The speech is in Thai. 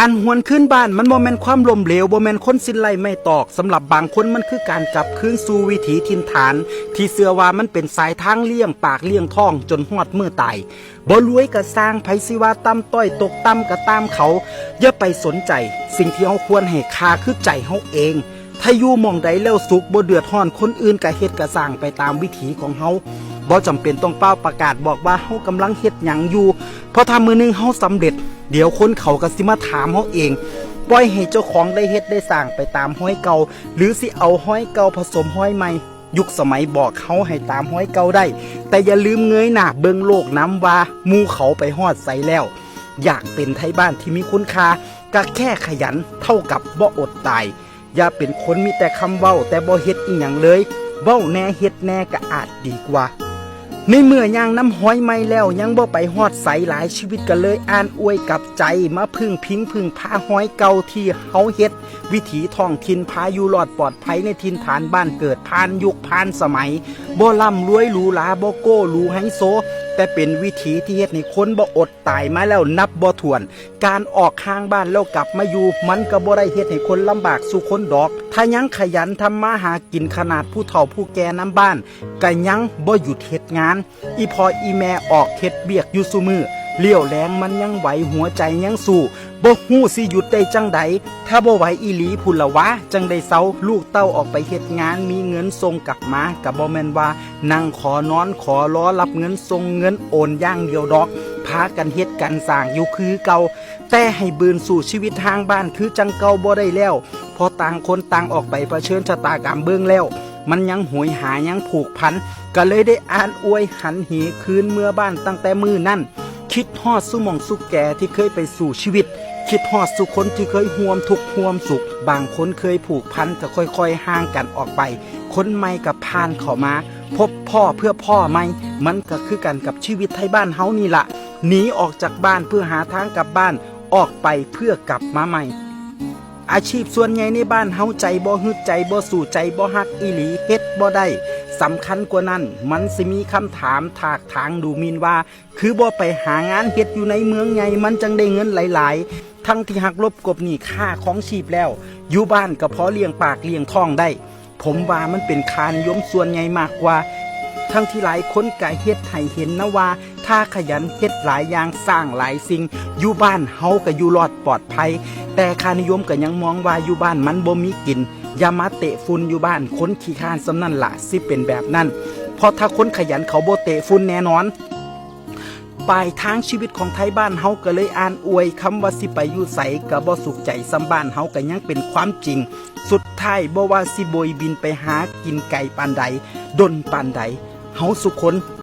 การหวนขึ้นบ้านมันบ่แม่นความล้มเหลวบ่แม่นคนสิ้นไล่ไม่ตอกสำหรับบางคนมันคือการกลับคืนสู่วิถีถิ่นฐานที่เชื่อว่ามันเป็นสายทางเลี่ยงปากเลี่ยงท้องจนฮอดมื้อตายบ่รวยก็สร้างไผสิว่าต่ำต้อยตกต่ำก็ตามเขาอย่าไปสนใจสิ่งที่เฮาควรให้ค่าคือใจเฮาเองถ้าอยู่หม่องใดแล้วสุขบ่เดือดร้อนคนอื่นก็เฮ็ดก็สร้างไปตามวิถีของเฮาบ่จำเป็นต้องเป้าประกาศบอกว่าเฮากำลังเฮ็ดหยังอยู่เพราะถ้ามื้อนึงเฮาสำเร็จเดี๋ยวคนเขาก็สิมาถามเฮาเองปล่อยให้เจ้าของได้เฮ็ดได้สร้างไปตามห้อยเก่าหรือสิเอาห้อยเก่าผสมห้อยใหม่ยุคสมัยบอกเฮาให้ตามห้อยเก่าได้แต่อย่าลืมเงยหน้าเบิ่งโลกน้ำว่าหมู่เขาไปฮอดไสแล้วอยากเป็นไทบ้านที่มีคุณค่าก็แค่ขยันเท่ากับบ่อดตายอย่าเป็นคนมีแต่คำเว้าแต่บ่เฮ็ดอีหยังเลยเว้าแน่เฮ็ดแน่ก็อาจดีกว่าในเมื่อย่างน้ำห้อยไม่แล้วยังบ่ไปฮอดใสหลายชีวิตกันเลยอ่านอวยกับใจมาพึ่งพิงพึ่งพาห้อยเก่าที่เฮาเฮ็ดวิถีท้องถิ่นพาอยู่รอดปลอดภัยในถิ่นฐานบ้านเกิดผ่านยุคผ่านสมัยบ่ร่ำรวยหรูหราบ่โก้หรูไฮโซแต่เป็นวิถีที่เฮ็ดให้คนบ่อดตายมาแล้วนับบ่ถ้วนการออกข้างบ้านแล้วกลับมาอยู่มันก็บ่ได้เฮ็ดให้คนลำบากสู่คนดอกถ้ายังขยันทำมาหากินขนาดผู้เฒ่าผู้แก่น้ำบ้านก็ยังบ่หยุดเฮ็ดงานอีพออีแม่ออกเฮ็ดเบียกอยู่ซุมือเลี้ยวแรงมันยังไหวหัวใจยังสู้บ่ฮู้สิหยุดได้จังใดถ้าบ่ไหวอีหลีพุ่นละวะจังได้เซาลูกเต้าออกไปเฮ็ดงานมีเงินส่งกลับมาก็บ่แม่นว่านั่งขอนอนขอรอรับเงินส่งเงินโอนอย่างเดียวดอกพากันเฮ็ดกันสร้างอยู่คือเก่าแต่ให้บืนสู่ชีวิตทางบ้านคือจังเก่าบ่ได้แล้วพอต่างคนต่างออกไปเผชิญชะตากรรมเบิ่งแล้วมันยังหวยหายังผูกพันก็เลยได้อ่านอวยหันเหคืนเมื่อบ้านตั้งแต่มื้อนั้นคิดฮอดสุหม่องสุแก่ที่เคยไปสู่ชีวิตคิดฮอดสุคนที่เคยห่วมทุกข์ห่วมสุขบางคนเคยผูกพันก็ค่อยๆห่างกันออกไปคนใหม่กับผ่านเข้ามาพบพ่อเพื่อพ่อใหม่มันก็คือกันกับชีวิตไทยบ้านเฮานี่ล่ะหนีออกจากบ้านเพื่อหาทางกลับบ้านออกไปเพื่อกลับมาใหม่อาชีพส่วนใหญ่ในบ้านเฮาใจบ่ฮึดใจบ่สู่ใจบ่ฮักอีหลีเฮ็ดบ่ได้สำคัญกว่านั้นมันสิมีคำถามถากถางดูหมิ่นว่าคือบ่ไปหางานเฮ็ดอยู่ในเมืองใหญ่มันจังได้เงินหลายๆทั้งที่หักลบกบหนี้ค่าของชีพแล้วอยู่บ้านก็พอเลี้ยงปากเลี้ยงท้องได้ผมว่ามันเป็นค่านิยมส่วนใหญ่มากกว่าทั้งที่หลายคนก็เฮ็ดให้เห็นนะว่าถ้าขยันเฮ็ดหลายอย่างสร้างหลายสิ่งอยู่บ้านเฮาก็อยู่รอดปลอดภัยแต่ค่านิยมก็ยังมองว่าอยู่บ้านมันบ่มีกินอย่ามาเตะฝุ่นอยู่บ้านคนขี้ข้านสำนั่นล่ะสิเป็นแบบนั้นเพราะถ้าคนขยันเขาบ่เตะฝุ่นแน่นอนปลายทางชีวิตของไทยบ้านเฮาก็เลยอ่านอวยคำว่าสิไปอยู่ไสก็บ่สุขใจซ้ำบ้านเฮาก็ยังเป็นความจริงสุดท้ายบ่ว่าสิโบยบินไปหากินไก่ปานใดดนปานใดเฮาสุคน